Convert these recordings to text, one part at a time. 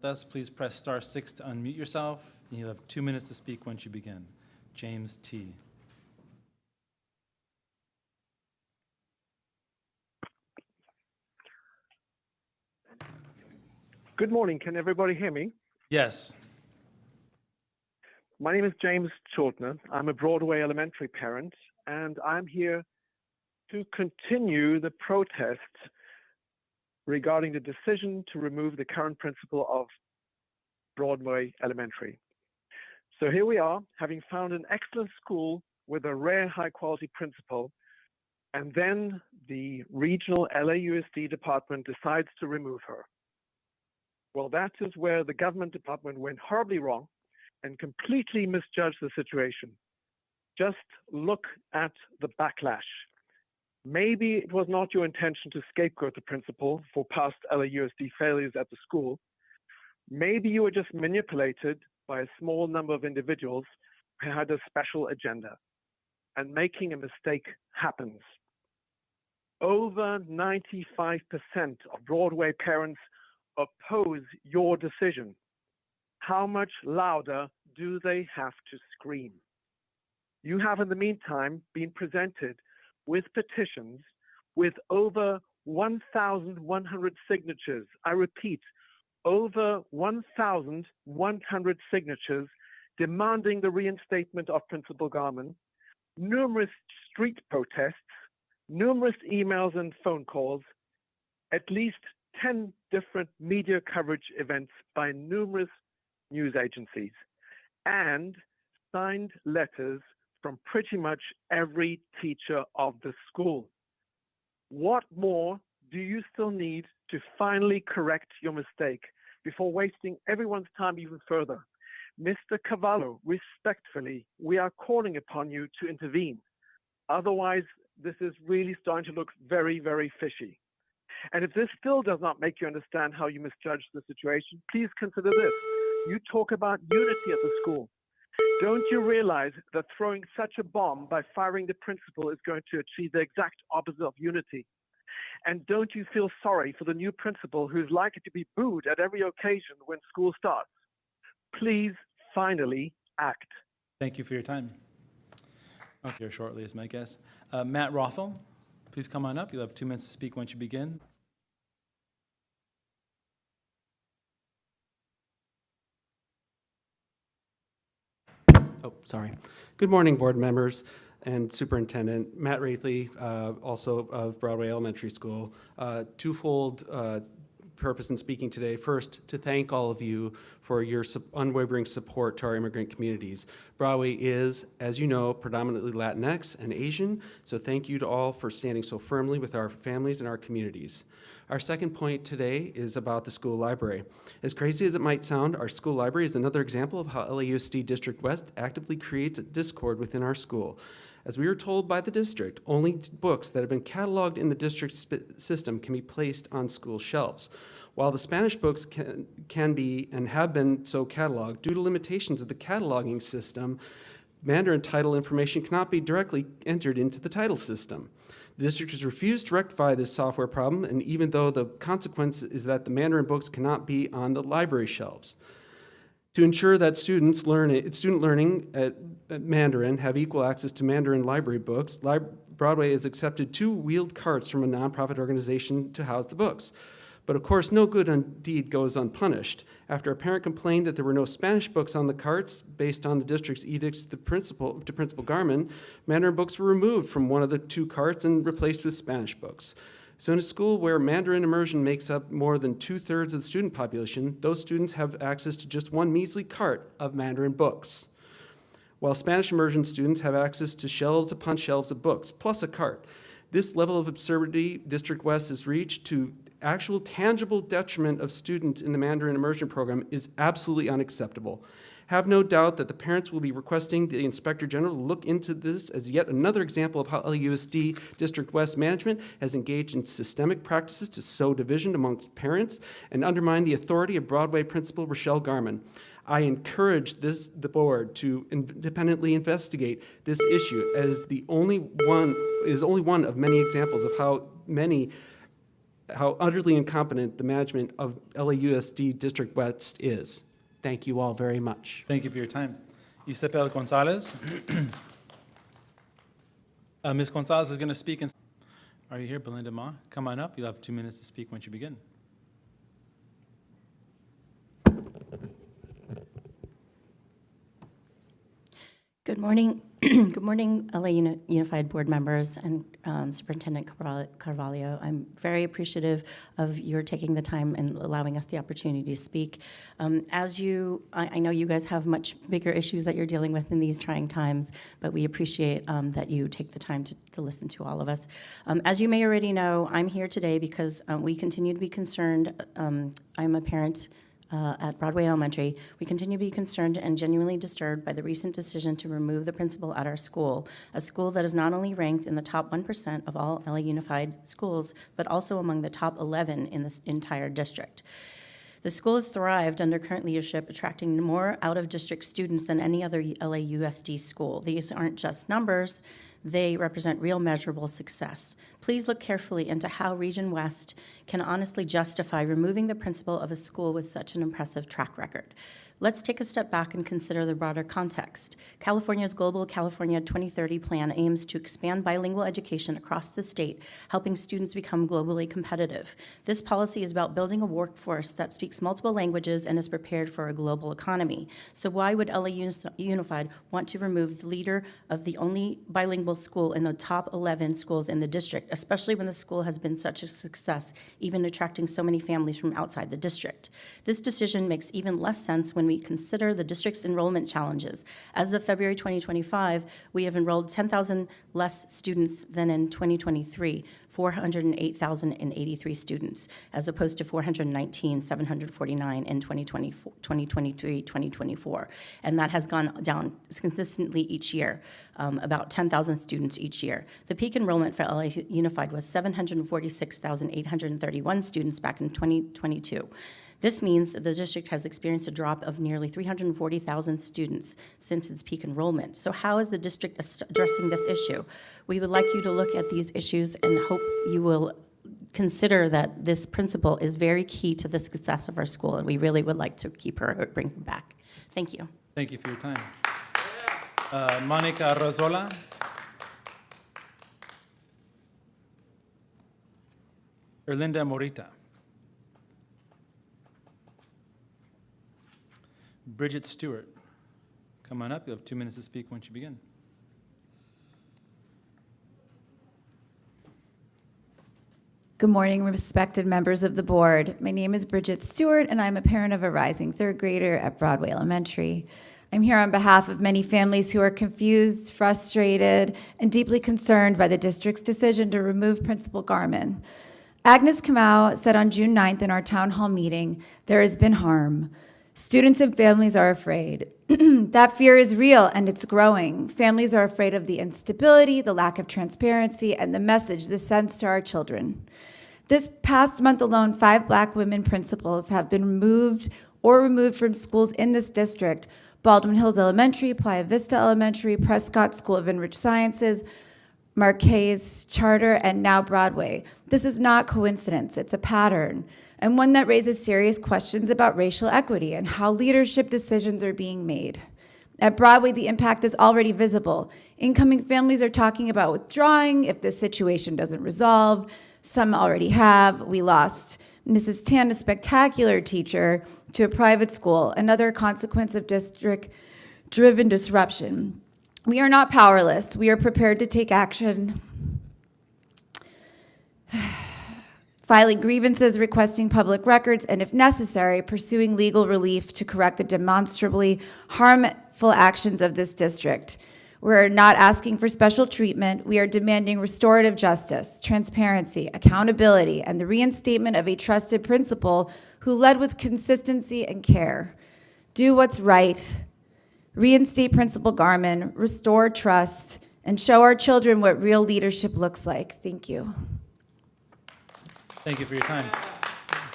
Thus, please press *6 to unmute yourself. You have 2 minutes to speak once you begin. James T. Good morning. Can everybody hear me? Yes. My name is James Chortner. I'm a Broadway Elementary parent, and I'm here to continue the protest regarding the decision to remove the current principal of Broadway Elementary. So here we are, having found an excellent school with a rare high-quality principal, and then the regional LAUSD department decides to remove her. Well, that is where the government department went horribly wrong and completely misjudged the situation. Just look at the backlash. Maybe it was not your intention to scapegoat the principal for past LAUSD failures at the school. Maybe you were just manipulated by a small number of individuals who had a special agenda, and making a mistake happens. Over 95% of Broadway parents oppose your decision. How much louder do they have to scream? You have in the meantime been presented with petitions with over 1,100 signatures. I repeat, over 1,100 signatures demanding the reinstatement of Principal Garman, numerous street protests, numerous emails and phone calls, at least 10 different media coverage events by numerous news agencies, and signed letters from pretty much every teacher of the school. What more do you still need to finally correct your mistake before wasting everyone's time even further? Mr. Cavallo, respectfully, we are calling upon you to intervene. Otherwise, this is really starting to look very, very fishy. And if this still does not make you understand how you misjudged the situation, please consider this. You talk about unity at the school. Don't you realize that throwing such a bomb by firing the principal is going to achieve the exact opposite of unity? And don't you feel sorry for the new principal who's likely to be booed at every occasion when school starts? Please finally act. Thank you for your time. I'll be here shortly is my guess. Matt Rothel, please come on up. You'll have 2 minutes to speak once you begin. Oh, sorry. Good morning, board members and superintendent. Matt Wrathley, also of Broadway Elementary School. Twofold purpose in speaking today. First, to thank all of you for your unwavering support to our immigrant communities. Broadway is, as you know, predominantly Latinx and Asian, so thank you to all for standing so firmly with our families and our communities. Our second point today is about the school library. As crazy as it might sound, our school library is another example of how LAUSD District West actively creates a discord within our school. As we were told by the district, only books that have been cataloged in the district system can be placed on school shelves. While the Spanish books can be and have been so cataloged, due to limitations of the cataloging system, Mandarin title information cannot be directly entered into the title system. The district has refused to rectify this software problem, and even though the consequence is that the Mandarin books cannot be on the library shelves. To ensure that student learning at Mandarin have equal access to Mandarin library books, Broadway has accepted 2 wheeled carts from a nonprofit organization to house the books. But of course, no good deed goes unpunished. After a parent complained that there were no Spanish books on the carts, based on the district's edicts to Principal Garman, Mandarin books were removed from one of the 2 carts and replaced with Spanish books. So in a school where Mandarin immersion makes up more than 2/3 of the student population, those students have access to just 1 measly cart of Mandarin books, while Spanish immersion students have access to shelves upon shelves of books, plus a cart. This level of absurdity District West has reached to actual tangible detriment of students in the Mandarin immersion program is absolutely unacceptable. Have no doubt that the parents will be requesting the Inspector General to look into this as yet another example of how LAUSD District West management has engaged in systemic practices to sow division amongst parents and undermine the authority of Broadway Principal Rochelle Garman. I encourage the board to independently investigate this issue as only one of many examples of how many how utterly incompetent the management of LAUSD District West is. Thank you all very much. Thank you for your time. Isabel Gonzalez. Ms. Gonzalez is going to speak. Are you here, Belinda Ma? Come on up. You'll have 2 minutes to speak once you begin. Good morning. Good morning, LA Unified Board members and Superintendent Carvalho. I'm very appreciative of your taking the time and allowing us the opportunity to speak. I know you guys have much bigger issues that you're dealing with in these trying times, but we appreciate that you take the time to listen to all of us. As you may already know, I'm here today because we continue to be concerned. I'm a parent at Broadway Elementary. We continue to be concerned and genuinely disturbed by the recent decision to remove the principal at our school, a school that is not only ranked in the top 1% of all LA Unified schools, but also among the top 11 in the entire district. The school has thrived under current leadership, attracting more out-of-district students than any other LAUSD school. These aren't just numbers. They represent real measurable success. Please look carefully into how Region West can honestly justify removing the principal of a school with such an impressive track record. Let's take a step back and consider the broader context. California's Global California 2030 plan aims to expand bilingual education across the state, helping students become globally competitive. This policy is about building a workforce that speaks multiple languages and is prepared for a global economy. So why would LA Unified want to remove the leader of the only bilingual school in the top 11 schools in the district, especially when the school has been such a success, even attracting so many families from outside the district? This decision makes even less sense when we consider the district's enrollment challenges. As of February 2025, we have enrolled 10,000 less students than in 2023, 408,083 students, as opposed to 419,749 in 2023-2024. And that has gone down consistently each year, about 10,000 students each year. The peak enrollment for LA Unified was 746,831 students back in 2022. This means the district has experienced a drop of nearly 340,000 students since its peak enrollment. So how is the district addressing this issue? We would like you to look at these issues and hope you will consider that this principal is very key to the success of our school, and we really would like to keep her or bring her back. Thank you. Thank you for your time. Monica Rozola. Erlinda Morita. Bridget Stewart, come on up. You have 2 minutes to speak once you begin. Good morning, respected members of the board. My name is Bridget Stewart, and I'm a parent of a rising third grader at Broadway Elementary. I'm here on behalf of many families who are confused, frustrated, and deeply concerned by the district's decision to remove Principal Garman. Agnes Kamau said on June 9th in our town hall meeting, "There has been harm. Students and families are afraid." That fear is real and it's growing. Families are afraid of the instability, the lack of transparency, and the message this sends to our children. This past month alone, 5 Black women principals have been removed from schools in this district: Baldwin Hills Elementary, Playa Vista Elementary, Prescott School of Enriched Sciences, Marquez Charter, and now Broadway. This is not coincidence, it's a pattern, and one that raises serious questions about racial equity and how leadership decisions are being made. At Broadway, the impact is already visible. Incoming families are talking about withdrawing if this situation doesn't resolve. Some already have. We lost Mrs. Tan, a spectacular teacher, to a private school, another consequence of district-driven disruption. We are not powerless. We are prepared to take action. Filing grievances, requesting public records, and if necessary, pursuing legal relief to correct the demonstrably harmful actions of this district. We're not asking for special treatment. We are demanding restorative justice, transparency, accountability, and the reinstatement of a trusted principal who led with consistency and care. Do what's right. Reinstate Principal Garman, restore trust, and show our children what real leadership looks like. Thank you. Thank you for your time.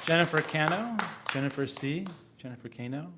Jennifer Cano, Jennifer C., Jennifer Cano.